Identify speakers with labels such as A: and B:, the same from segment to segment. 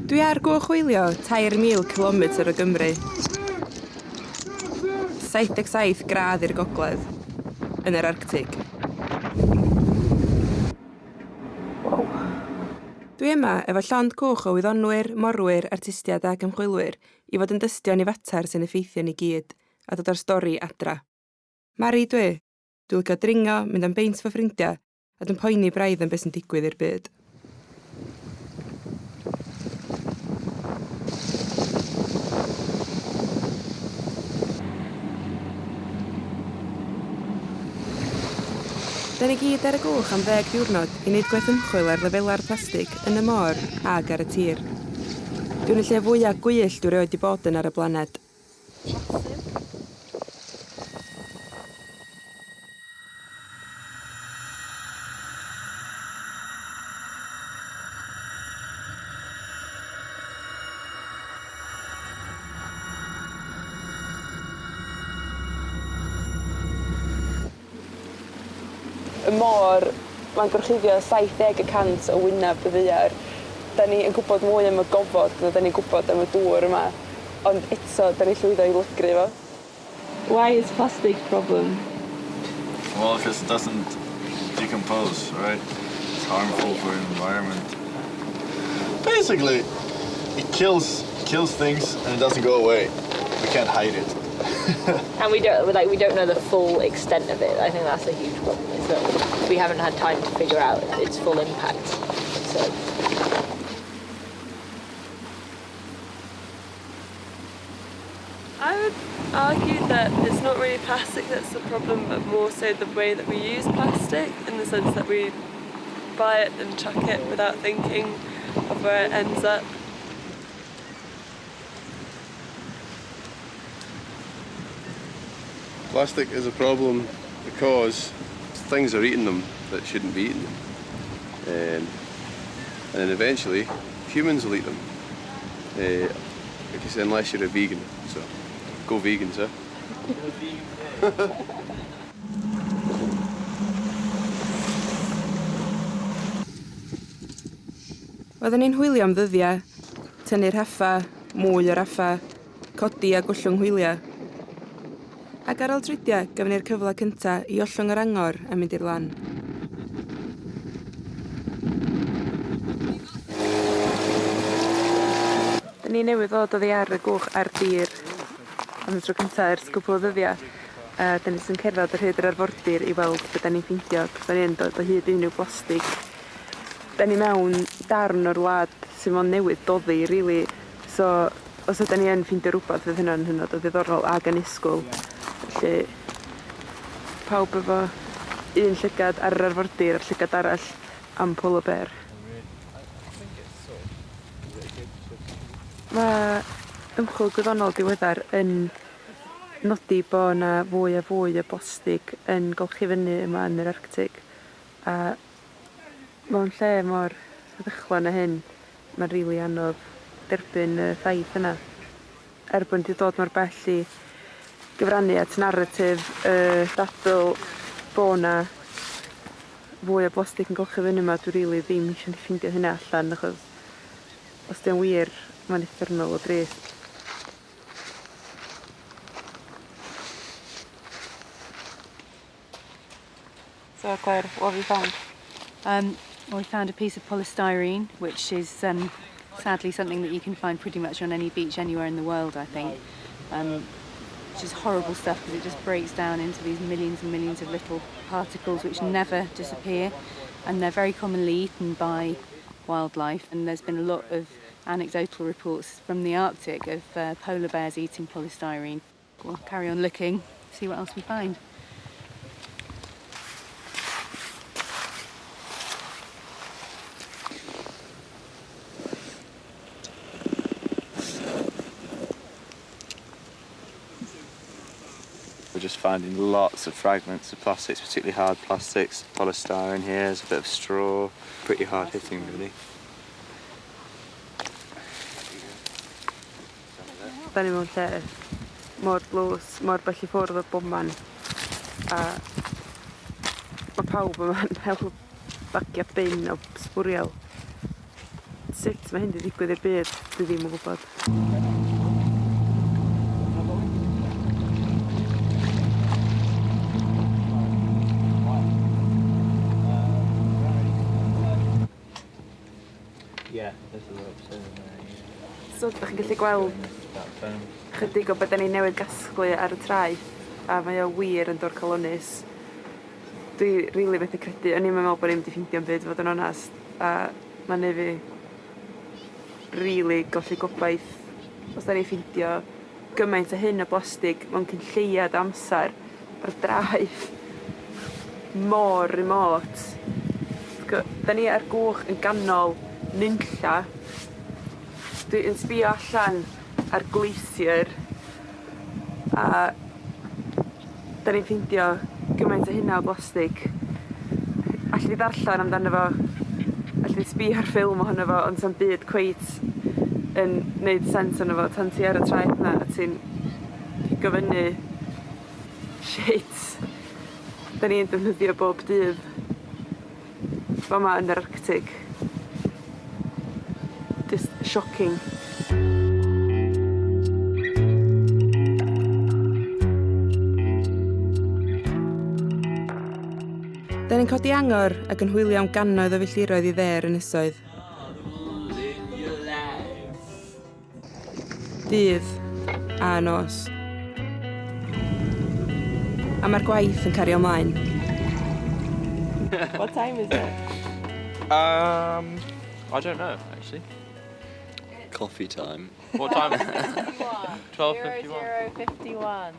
A: Dwi ar Gwyliwch 3,000 kilometr o Gymru. 77 gradd i'r gogledd, yn yr Arctig. Wow. Dwi yma efo llond cwch o wyddonwyr, morwyr, artistiaid ac ymchwilwyr i fod yn dystion i fater sy'n effeithio ni gyd a dod â'r stori adra. Mari dwi. Dwi'n licio dringo, mynd am beint fo ffrindiau a dwi'n poeni braidd am beth sy'n digwydd i'r byd. Da ni gyd ar y gwch am 10 diwrnod i wneud gwaith ymchwil ar lefelau'r plastig yn y môr ag ar y tir. Dwi'n y lle fwyaf gwyllt dwi rioed wedi bod yn ar y blaned. Y môr, mae'n gorchuddio 70% o wyneb y ddaear. Da ni yn gwybod mwy am y gofod na da ni'n gwybod am y dŵr yma, ond eto da ni llwyddo i lygru fo. Why is plastic a problem?
B: Well, because it doesn't decompose, right? It's harmful for the environment. Basically, it kills things and it doesn't go away. We can't hide it.
C: And we don't know the full extent of it. I think that's a huge problem. Is that we haven't had time to figure out its full impact. So.
D: I would argue that it's not really plastic that's the problem, but more so the way that we use plastic, in the sense that we buy it and chuck it without thinking of where it ends up.
E: Plastic is a problem because things are eating them that shouldn't be eating them. And then eventually humans will eat them. Unless you're a vegan. So go vegan, sir.
A: Oedden ni'n hwylio am ddyddiau, tynnu'r rhaffa, mwy o raffa, codi a gwllwng hwylio. Ac ar ôl tridiau, gafon ni'r cyfle cyntaf i ollwng yr angor a mynd i'r lan. Da ni newydd ddod oddi ar y gwch ar dir am y tro cyntaf ers cwpl o ddyddiau. Da ni sy'n cerdded ar hyd yr arfordir i weld beth da ni'n ffeindio, cos da ni'n dod o hyd unrhyw blastig. Da ni mewn darn o'r wlad sy'n mon newydd doddi, rili. So, os ydyn ni yn ffeindio rhywbeth fydd hynna'n hynod o ddiddorol ag annisgwyl. Felly, pawb efo un llygad ar yr arfordir a'r llygad arall am polar bear. Mae ymchwil gwyddonol diweddar yn nodi bod yna fwy a fwy o blastig yn golchi fyny yma yn yr Arctig. A mewn lle mor ddychlon â hyn, mae'n rili anodd derbyn y ffaith yna. Bod wedi dod mor bell i gyfrannu at narratif dadl bod yna fwy o blastig yn golchi fyny yma, dwi rili ddim eisiau ffeindio hynna allan, achos os di'n wir, mae'n uffernol o drist. So Claire, what have you found?
F: Well, we found a piece of polystyrene, which is sadly something that you can find pretty much on any beach anywhere in the world, I think. Which is horrible stuff because it just breaks down into these millions and millions of little particles which never disappear, and they're very commonly eaten by wildlife. And there's been a lot of anecdotal reports from the Arctic of polar bears eating polystyrene. We'll carry on looking, see what else we find.
B: We're just finding lots of fragments of plastics, particularly hard plastics. Polystyrene here, there's a bit of straw. Pretty hard hitting, really.
A: Da ni mewn lle mor blws, mor bell I ffwrdd o'r bobman. A mae pawb yma'n hel bagia bin o sbwriel. Sut mae hyn wedi digwydd i'r byd, dwi ddim yn gwybod. So, da chi'n gallu gweld chydig o beth da ni newydd gasglu ar y traeth, a mae o wir yn dod colonus. Dwi rili methu credu, o'n i'n meddwl bod ni'n mynd i ffeindio'n byd fod yn onast, a mae'n neu fi rili golli gobaith os da ni'n ffeindio gymaint o hyn o blastig mewn cyn lleiad amser ar draeth mor remote. Da ni ar gwch yn ganol nunlla. Dwi'n sbio allan ar glacier a da ni'n ffeindio gymaint o hynna o blastig. Alli di ddarllen amdano fo, alli di sbio ar ffilm ohono fo, ond sa'n byd cweit yn neud sens ohono fo tan ti ar y traeth na a ti'n pigo fyny shit. Da ni'n defnyddio bob dydd fama yn yr Arctig. Just shocking. Da ni'n codi angor ac yn hwylio am gannoedd o filltiroedd i dde'r ynysoedd. Dydd a nos. A mae'r gwaith yn cario ymlaen.
D: What time is it?
G: I don't know, actually.
H: Coffee time.
G: What time?
F: 12:51. 00:51.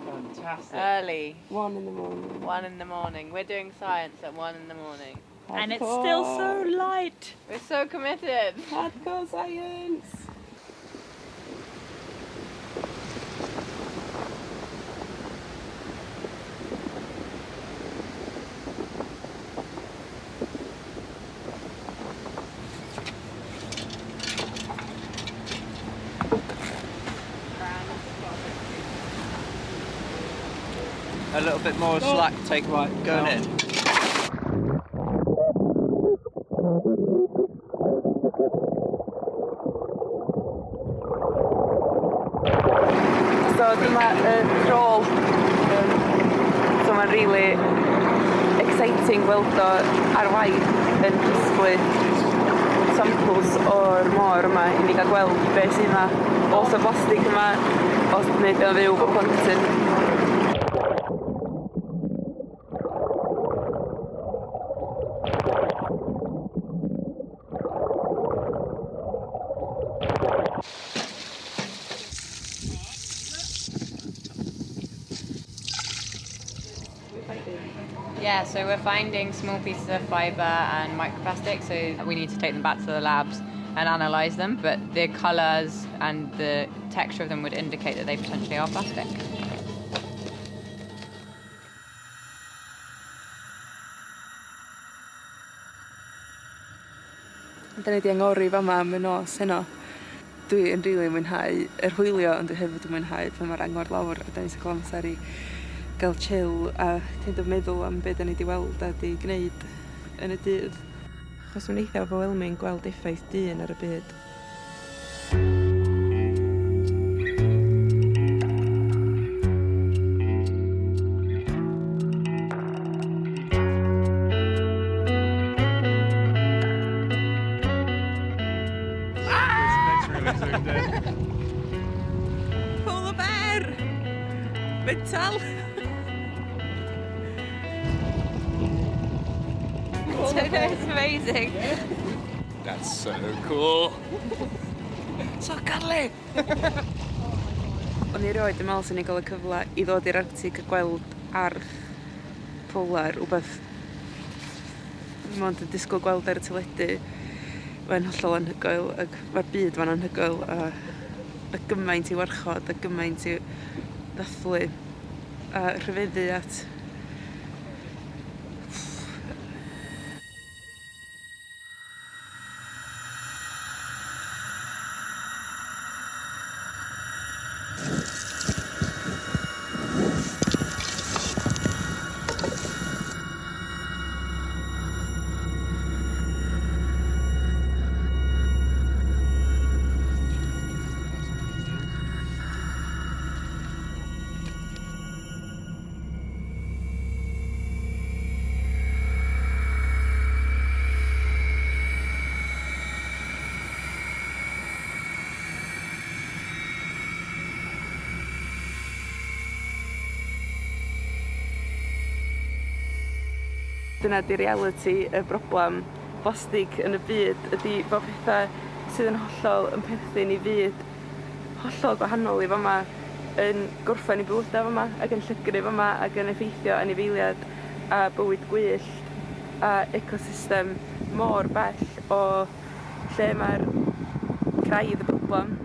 G: Fantastic.
F: Early.
A: 1 in the morning.
F: 1 in the morning. We're doing science at 1 in the morning.
D: And it's still so light.
F: We're so committed.
A: Hardcore science!
G: A little bit more slack, take right, going in.
A: So dyma y trol. So mae'n really exciting gweld o ar waith yn cysglu samples o'r môr yma i ni gael gweld beth sydd yma. Os y plastig yma, os wneud o'n fyw bod plentyn.
F: Yeah, so we're finding small pieces of fibre and microplastic, so we need to take them back to the labs and analyse them, but the colours and the texture of them would indicate that they potentially are plastic.
A: Da ni wedi angori fama am y nos heno. Dwi yn rili mwynhau yr hwylio, ond dwi hefyd yn mwynhau pan mae'r angor lawr a da ni sy'n cael amser i gael chill a kind of meddwl am beth da ni wedi weld a wedi gwneud yn y dydd. Achos mae'n eitha overwhelming gweld effaith dyn ar y byd. Polar bear! Mental!
F: It's amazing.
H: That's so cool.
A: So cuddly! O'n i erioed yn meddwl sy'n ei gael y cyfle i ddod i'r Arctig a gweld ardd polar, wbeth mond yn disgwyl gweld ar y teledu. Mae'n hollol anhygoel, ac mae'r byd mae'n anhygoel, a gymaint i warchod, a gymaint i ddathlu, a rhyfeddu at. dyna di reality y broblem plastig yn y byd ydy bod pethau sydd yn hollol yn perthyn i fyd hollol gwahanol i fama yn gorffen i bywydau fama ac yn llygru fama ac yn effeithio anifeiliaid a bywyd gwyllt a ecosystem mor bell o lle mae'r craidd y broblem